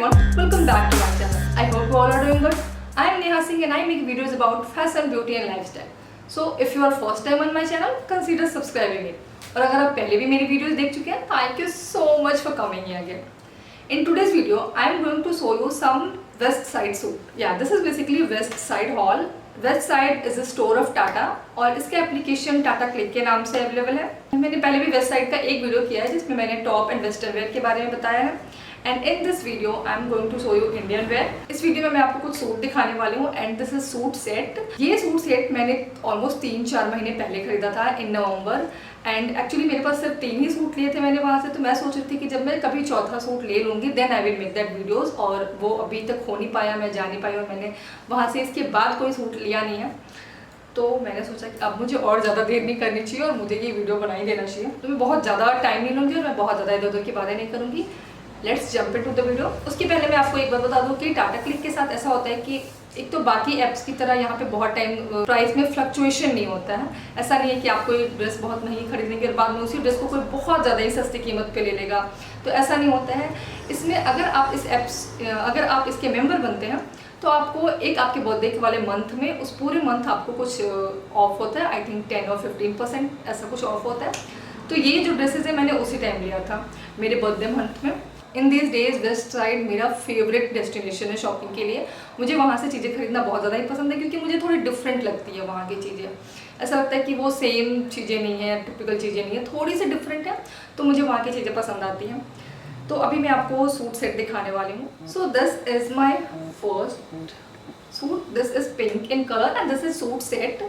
everyone, welcome back to my channel. I hope you all are doing good. I am Neha Singh and I make videos about fashion, beauty and lifestyle. So if you are first time on my channel, consider subscribing it. और अगर आप पहले भी मेरी videos देख चुके हैं, thank you so much for coming here again. In today's video, I am going to show you some West Side suit. Yeah, this is basically West Side haul. West Side is a store of Tata और इसका application Tata click के नाम से available है. मैंने पहले भी west side का एक वीडियो किया है जिसमें मैंने टॉप एंड वेस्टर्न वेयर के बारे में बताया है. And in this video I am going to show you Indian wear. इस वीडियो में मैं आपको कुछ सूट दिखाने वाली हूँ and this is suit set. ये सूट सेट मैंने ऑलमोस्ट 3-4 महीने पहले खरीदा था इन नवंबर. एंड एक्चुअली मेरे पास सिर्फ 3 ही सूट लिए थे मैंने वहाँ से. तो मैं सोच रही थी कि जब मैं कभी चौथा सूट ले लूँगी then I will make that videos. और वो अभी तक हो नहीं पाया, मैं जा नहीं पाई और मैंने वहाँ से इसके बाद कोई सूट लिया नहीं है. तो मैंने सोचा कि अब मुझे और ज़्यादा देर नहीं करनी चाहिए और मुझे ये वीडियो बना ही देना चाहिए. तो मैं बहुत ज़्यादा टाइम नहीं लूँगी और मैं बहुत ज़्यादा इधर उधर की बातें नहीं करूँगी. Let's jump into the video. उसके पहले मैं आपको एक बात बता दूँ कि टाटा क्लिक के साथ ऐसा होता है कि एक तो बाकी ऐप्स की तरह यहाँ पे बहुत टाइम प्राइस में फ्लक्चुएशन नहीं होता है. ऐसा नहीं है कि आप कोई ड्रेस बहुत महंगी खरीदने के बाद में उसी ड्रेस को कोई बहुत ज़्यादा ही सस्ती कीमत पे ले लेगा. तो ऐसा नहीं होता है. इसमें अगर आप इसके मेंबर बनते हैं तो आपको एक आपके बर्थडे के वाले मंथ में उस पूरे मंथ आपको कुछ ऑफ होता है. आई थिंक 10 और 15% ऐसा कुछ ऑफ होता है. तो ये जो ड्रेसेस है मैंने उसी टाइम लिया था मेरे बर्थडे मंथ में. In this days west side मेरा फेवरेट डेस्टिनेशन है शॉपिंग के लिए. मुझे वहाँ से चीज़ें खरीदना बहुत ज़्यादा ही पसंद है क्योंकि मुझे थोड़ी डिफरेंट लगती है वहाँ की चीज़ें. ऐसा लगता है कि वो सेम चीज़ें नहीं है, टिपिकल चीज़ें नहीं है, थोड़ी सी डिफरेंट है. तो मुझे वहाँ की चीज़ें पसंद आती हैं. तो अभी मैं आपको सूट सेट दिखाने वाली हूँ. So this is my first suit. This is pink in colour and this is suit set.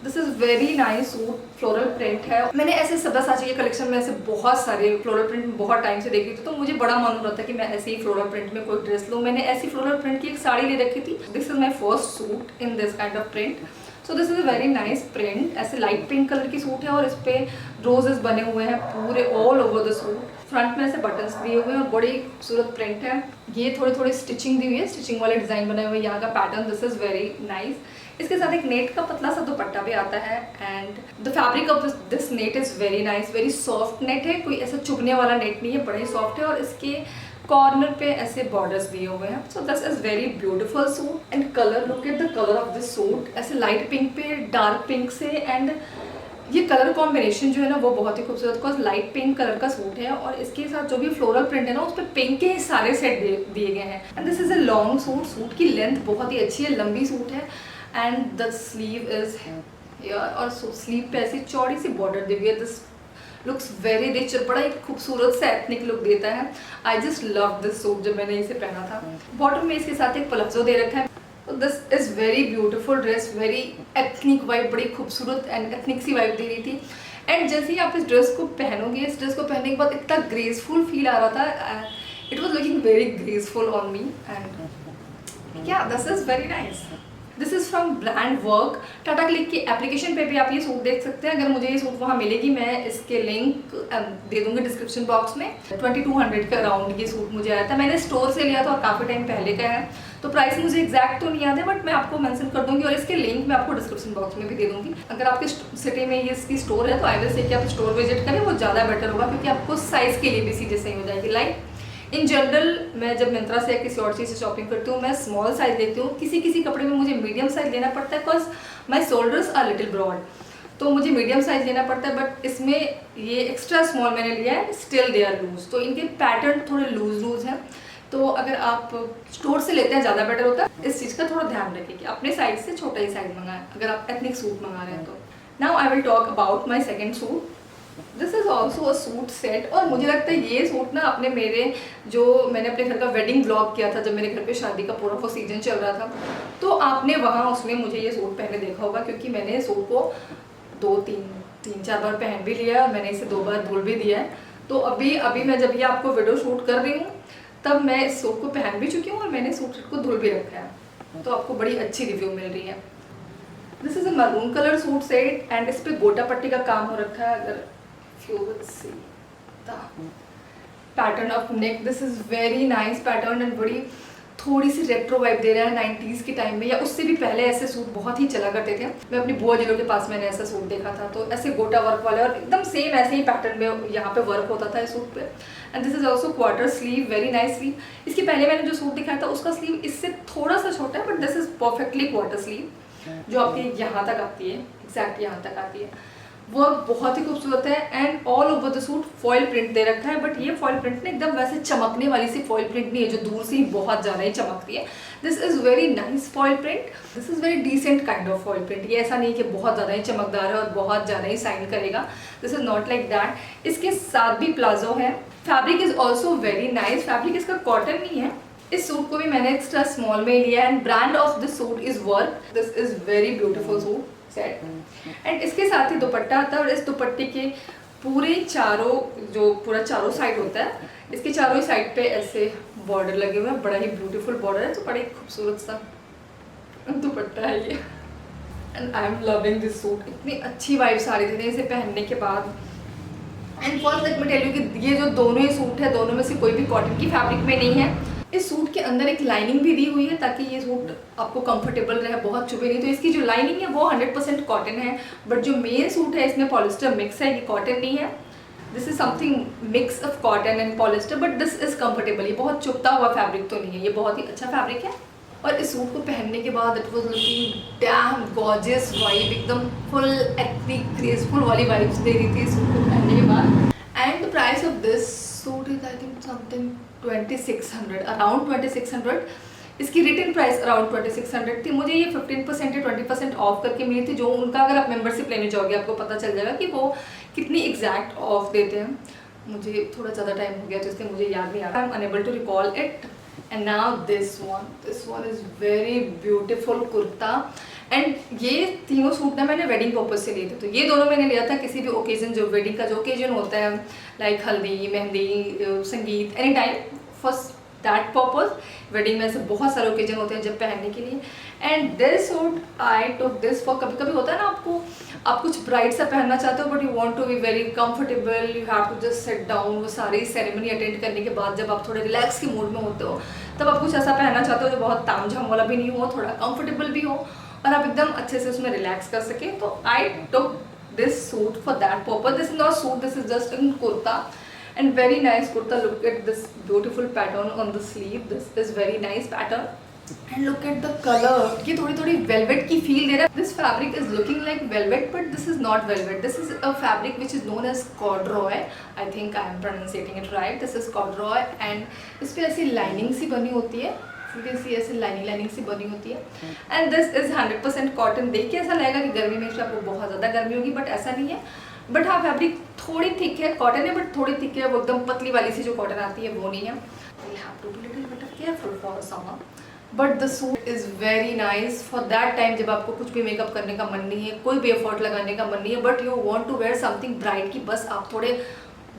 This is very nice suit. Floral print है. मैंने ऐसे सब्यासाची के कलेक्शन में ऐसे बहुत सारे फ्लोरल प्रिंट बहुत टाइम से देखी थी. तो मुझे बड़ा मन हो रहा था कि मैं ऐसे ही फ्लोरल प्रिंट में कोई ड्रेस लूँ. मैंने ऐसी फ्लोरल प्रिंट की एक साड़ी ले रखी थी. This is my first suit in this kind of print. So this is a very nice print. ऐसे लाइट पिंक कलर की सूट है और इस पर रोजेस बने हुए हैं पूरे all over the suit. Front में ऐसे बटन्स दिए हुए हैं और बड़ी खूबसूरत प्रिंट है. ये थोड़ी थोड़ी स्टिचिंग दी हुई है, स्टिचिंग वाले डिज़ाइन बने हुए हैं. यहाँ का pattern this is very nice. इसके साथ एक नेट का पतला सा दुपट्टा भी आता है and the fabric of this net is very nice. Very soft net है, कोई ऐसा चुभने वाला नेट नहीं है, बड़ा ही सॉफ्ट है. और इसके कॉर्नर पे ऐसे बॉर्डर्स दिए हुए हैं. So this is very beautiful suit. And colour, look at the colour of this suit. ऐसे लाइट पिंक पे डार्क पिंक से. एंड ये कलर कॉम्बिनेशन जो है ना वो बहुत ही खूबसूरत. बिकॉज लाइट पिंक कलर का सूट है और इसके साथ जो भी फ्लोरल प्रिंट है ना उस पर पिंक के सारे सेट दिए गए हैं. And this is a long suit. Suit की लेंथ बहुत ही अच्छी है, लंबी सूट है. एंड द स्लीव इज और स्लीव पे ऐसी चौड़ी सी बॉर्डर दी हुई है. This looks very rich. बड़ा एक खूबसूरत सा एथनिक लुक देता है. I just love this suit जब मैंने इसे पहना था. बॉटम में इसके साथ एक प्लाजो दे रखा है. This is very beautiful dress. Very ethnic vibe, बड़ी खूबसूरत एंड एथनिक सी वाइब दे रही थी. एंड जैसे ही आप इस ड्रेस को पहनोगे, इस ड्रेस को पहनने के बाद इतना ग्रेसफुल फील आ रहा था. It was looking very graceful on me and yeah this is very nice. This is from brand work. Tata CLiQ की एप्लीकेशन पे भी आप ये सूट देख सकते हैं. अगर मुझे ये सूट वहाँ मिलेगी मैं इसके लिंक दे दूँगी डिस्क्रिप्शन बॉक्स में. 2200 के अराउंड ये सूट मुझे आया था. मैंने स्टोर से लिया था और काफ़ी टाइम पहले का है. तो प्राइस मुझे एग्जैक्ट तो नहीं याद है बट मैं आपको मेंशन कर दूँगी और इसके लिंक मैं आपको डिस्क्रिप्शन बॉक्स में भी दे दूँगी. अगर आपके सिटी में ये इसकी स्टोर है तो आई विल से कि आप स्टोर विजिट करें, वो ज़्यादा बेटर होगा क्योंकि आपको साइज़ के लिए भी चीज़ें सही हो जाएगी. लाइक इन जनरल मैं जब मिंत्रा से या किसी और चीज़ से शॉपिंग करती हूँ मैं स्मॉल साइज़ लेती हूँ. किसी कपड़े में मुझे मीडियम साइज़ लेना पड़ता है because my shoulders are little broad. तो मुझे मीडियम साइज़ लेना पड़ता है. बट इसमें ये एक्स्ट्रा स्मॉल मैंने लिया है. Still they are loose. तो इनके पैटर्न थोड़े लूज हैं. तो अगर आप स्टोर से लेते हैं ज़्यादा बेटर होता है. इस चीज़ का थोड़ा ध्यान रखें कि अपने साइज़ से छोटा ही साइज़ मंगाएं अगर आप एथनिक सूट मंगा रहे हैं तो. Now I will talk about my second suit. This is also a suit set. और मुझे लगता है ये सूट ना मैंने अपने घर का वेडिंग व्लॉग किया था जब मेरे घर पे शादी का पूरा वो सीजन चल रहा था. तो आपने वहाँ उसमें मुझे ये सूट पहने देखा होगा क्योंकि मैंने इस सूट को 2-3-4 बार पहन भी लिया है और मैंने इसे 2 बार धुल भी दिया है. तो अभी मैं जब ये आपको वीडियो शूट कर रही हूँ तब मैं इस सूट को पहन भी चुकी हूँ और मैंने सूट को धुल भी रखा है. तो आपको बड़ी अच्छी रिव्यू मिल रही है. This is a maroon colour suit set and इस पर गोटा पट्टी का काम हो रखा है. अगर you will see the pattern of neck. This is very nice pattern and बड़ी थोड़ी सी रेट्रो वाइब दे रहा है 90s के टाइम में, या उससे भी पहले ऐसे सूट बहुत ही चला करते थे। मैं अपनी बुआ जिलों के पास मैंने ऐसा सूट देखा था, तो ऐसे गोटा वर्क वाले और एकदम सेम ऐसे ही पैटर्न में यहाँ पे वर्क होता था इस सूट पे। And this is also quarter sleeve, very nice sleeve. इसके पहले मैंने जो सूट दिखाया था उसका स्लीव इससे थोड़ा सा छोटा है, but this is perfectly quarter sleeve जो आपके यहाँ तक आती है, एग्जैक्ट यहाँ तक आती है। वो बहुत ही खूबसूरत है and all over the suit foil print दे रखा है, बट ये फॉयल प्रिंट ना एकदम वैसे चमकने वाली सी फॉयल प्रिंट नहीं है जो दूर से ही बहुत ज़्यादा ही चमकती है। This is very nice foil print, this is very decent kind of foil print. ये ऐसा नहीं कि बहुत ज़्यादा ही चमकदार है और बहुत ज़्यादा ही साइन करेगा, this is not like that. इसके साथ भी प्लाजो है। Fabric is also very nice, fabric इसका कॉटन नहीं है। इस सूट को भी मैंने एक्स्ट्रा स्मॉल में लिया and brand of this suit is work. This is very beautiful suit set and इसके साथ ही दुपट्टा आता है और इस दुपट्टे के पूरे पूरा चारों साइड होता है, इसके चारों ही साइड पे ऐसे बॉर्डर लगे हुए हैं, बड़ा ही ब्यूटीफुल बॉर्डर है, तो बड़ा ही खूबसूरत सा दुपट्टा है ये। And I am loving this suit, इतनी अच्छी वाइब्स आ रही थी ना इसे पहनने के बाद। And first let me tell you कि ये जो दोनों ही सूट है, दोनों में से कोई भी कॉटन की फैब्रिक में नहीं है। इस सूट के अंदर एक लाइनिंग भी दी हुई है ताकि ये सूट आपको कंफर्टेबल रहे, बहुत चुभे नहीं। तो इसकी जो लाइनिंग है वो 100% कॉटन है, बट जो मेन सूट है इसमें पॉलिस्टर मिक्स है, ये कॉटन नहीं है। This is something mix of cotton and polyester, but this is comfortable. ये बहुत चुभता हुआ फैब्रिक तो नहीं है, ये बहुत ही अच्छा फैब्रिक है। और इस सूट को पहनने के बाद it was looking dam gorgeous vibe, एकदम फुल एथनिक ग्रेसफुल वाली वाइब्स दे रही थी इस सूट को पहनने के बाद। And the price of this suit is I think something 2600, around 2600। इसकी रिटेल प्राइस अराउंड 2600 थी। मुझे ये 15% या 20% ऑफ करके मिली थी, जो उनका अगर आप मेंबरशिप लेने जाओगे आपको पता चल जाएगा कि वो कितनी एग्जैक्ट ऑफ देते हैं। मुझे थोड़ा ज़्यादा टाइम हो गया तो इसलिए मुझे याद नहीं आ रहा, I am unable to recall it. And now this one is very beautiful kurta. And ये तीनों सूट ना मैंने वेडिंग पर्पज से लिए थे, तो ये दोनों मैंने लिया था किसी भी ओकेजन, जो वेडिंग का जो ओकेजन होता है लाइक हल्दी, मेहंदी, संगीत, any time for that purpose. Wedding में ऐसे बहुत सारे ओकेजन होते हैं जब पहनने के लिए। And this suit I took this for, कभी कभी होता है ना आप कुछ ब्राइट सा पहनना चाहते हो but you want to be very comfortable, you have to just sit down. वो सारी सेरेमनी अटेंड करने के बाद जब आप थोड़े रिलैक्स के मूड में होते हो तब आप कुछ ऐसा पहनना चाहते हो जो बहुत तामझाम वाला भी नहीं हो, थोड़ा कंफर्टेबल भी हो और आप एकदम अच्छे से उसमें रिलैक्स कर सके। तो I took this suit for that purpose. This is not suit, this is just in kurta and very nice kurta. Look at this beautiful pattern on the sleeve, this is very nice pattern and look at the color, ये थोड़ी velvet की feel दे रहा है। This fabric is looking like velvet but this is not velvet, this is a fabric which is known as corduroy, I think I am pronouncing it right, this is corduroy and इस पे ऐसी lining सी बनी होती है, ऐसे lining सी बनी होती है। And this is 100% cotton. देख के ऐसा लगेगा कि गर्मी में आपको बहुत ज़्यादा गर्मी होगी, बट ऐसा नहीं है। बट हाँ, फैब्रिक थोड़ी थिक है, कॉटन है बट थोड़ी थिक है, वो एकदम पतली वाली सी जो कॉटन आती है वो नहीं है। We have to be little bit careful for summer, but the suit is very nice for that time जब आपको कुछ भी मेकअप करने का मन नहीं है, कोई भी एफर्ट लगाने का मन नहीं है, but you want to wear something bright की बस आप थोड़े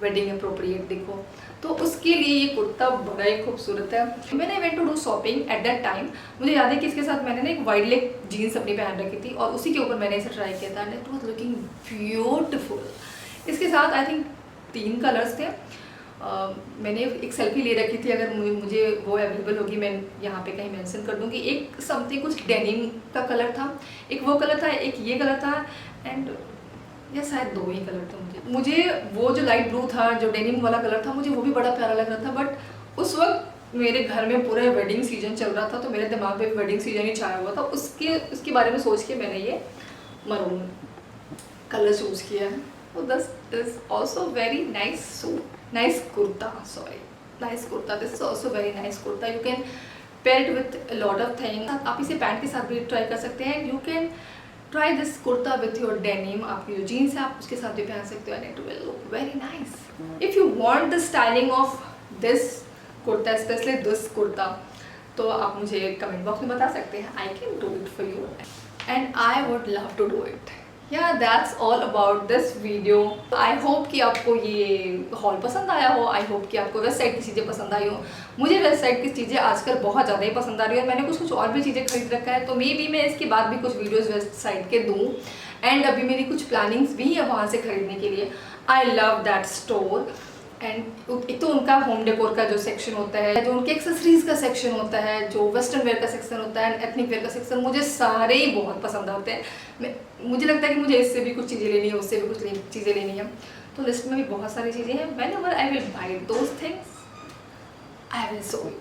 वेडिंग अप्रोप्रिएट दिखो, तो उसके लिए ये कुर्ता बड़ा ही खूबसूरत है। मैंने went to do shopping at that time, मुझे याद है कि इसके साथ मैंने ना एक वाइड लेग जीन्स अपनी पहन रखी थी और उसी के ऊपर मैंने इसे ट्राई किया था and it was looking beautiful. इसके साथ आई थिंक 3 कलर्स थे। मैंने एक सेल्फी ले रखी थी, अगर मुझे वो अवेलेबल होगी मैं यहाँ पे कहीं मेंशन कर दूँगी। एक समथिंग कुछ डेनिम का कलर था, एक वो कलर था, एक ये कलर था एंड या शायद 2 ही कलर थे। मुझे वो जो लाइट ब्लू था, जो डेनिम वाला कलर था, मुझे वो भी बड़ा प्यारा लग रहा था, बट उस वक्त मेरे घर में पूरा वेडिंग सीजन चल रहा था तो मेरे दिमाग में वेडिंग सीजन ही छाया हुआ था। उसके बारे में सोच के मैंने ये मरून कलर चूज़ किया है। So this is also very nice suit, nice kurta, nice kurta. This is also very nice kurta. You can pair it with a lot of things. आप इसे पैंट के साथ भी ट्राई कर सकते हैं। You can try this kurta with your denim. आपकी जो जीन्स है आप उसके साथ भी पहन सकते हो and it will look very nice. If you want the styling of this kurta, especially this kurta, तो आप मुझे कमेंट बॉक्स में बता सकते हैं। I can do it for you and I would love to do it. Yeah, that's all about this video. I hope कि आपको ये हॉल पसंद आया हो, I hope कि आपको वेबसाइट की चीज़ें पसंद आई हो। मुझे वेबसाइट की चीज़ें आजकल बहुत ज़्यादा ही पसंद आ रही है और मैंने कुछ और भी चीज़ें खरीद रखा है, तो मे बी मैं इसके बाद भी कुछ वीडियोस वेबसाइट के दूँ एंड अभी मेरी कुछ प्लानिंग्स भी है वहाँ से खरीदने के लिए। I love that store and एक तो उनका होम डेकोर का जो सेक्शन होता है, जो उनके एक्सेसरीज का सेक्शन होता है, जो वेस्टर्न वेयर का सेक्शन होता है, एथनिक वेयर का सेक्शन, मुझे सारे ही बहुत पसंद आते हैं। मुझे लगता है कि मुझे इससे भी कुछ चीज़ें लेनी है, उससे भी कुछ चीज़ें लेनी है, तो लिस्ट में भी बहुत सारी चीज़ें हैं। Whenever I will buy those things I will show you.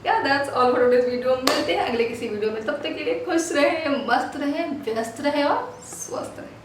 Yeah that's all for today's video. मिलते हैं अगले किसी वीडियो में, तब तक के लिए खुश रहें, मस्त रहें, व्यस्त रहें और स्वस्थ रहें।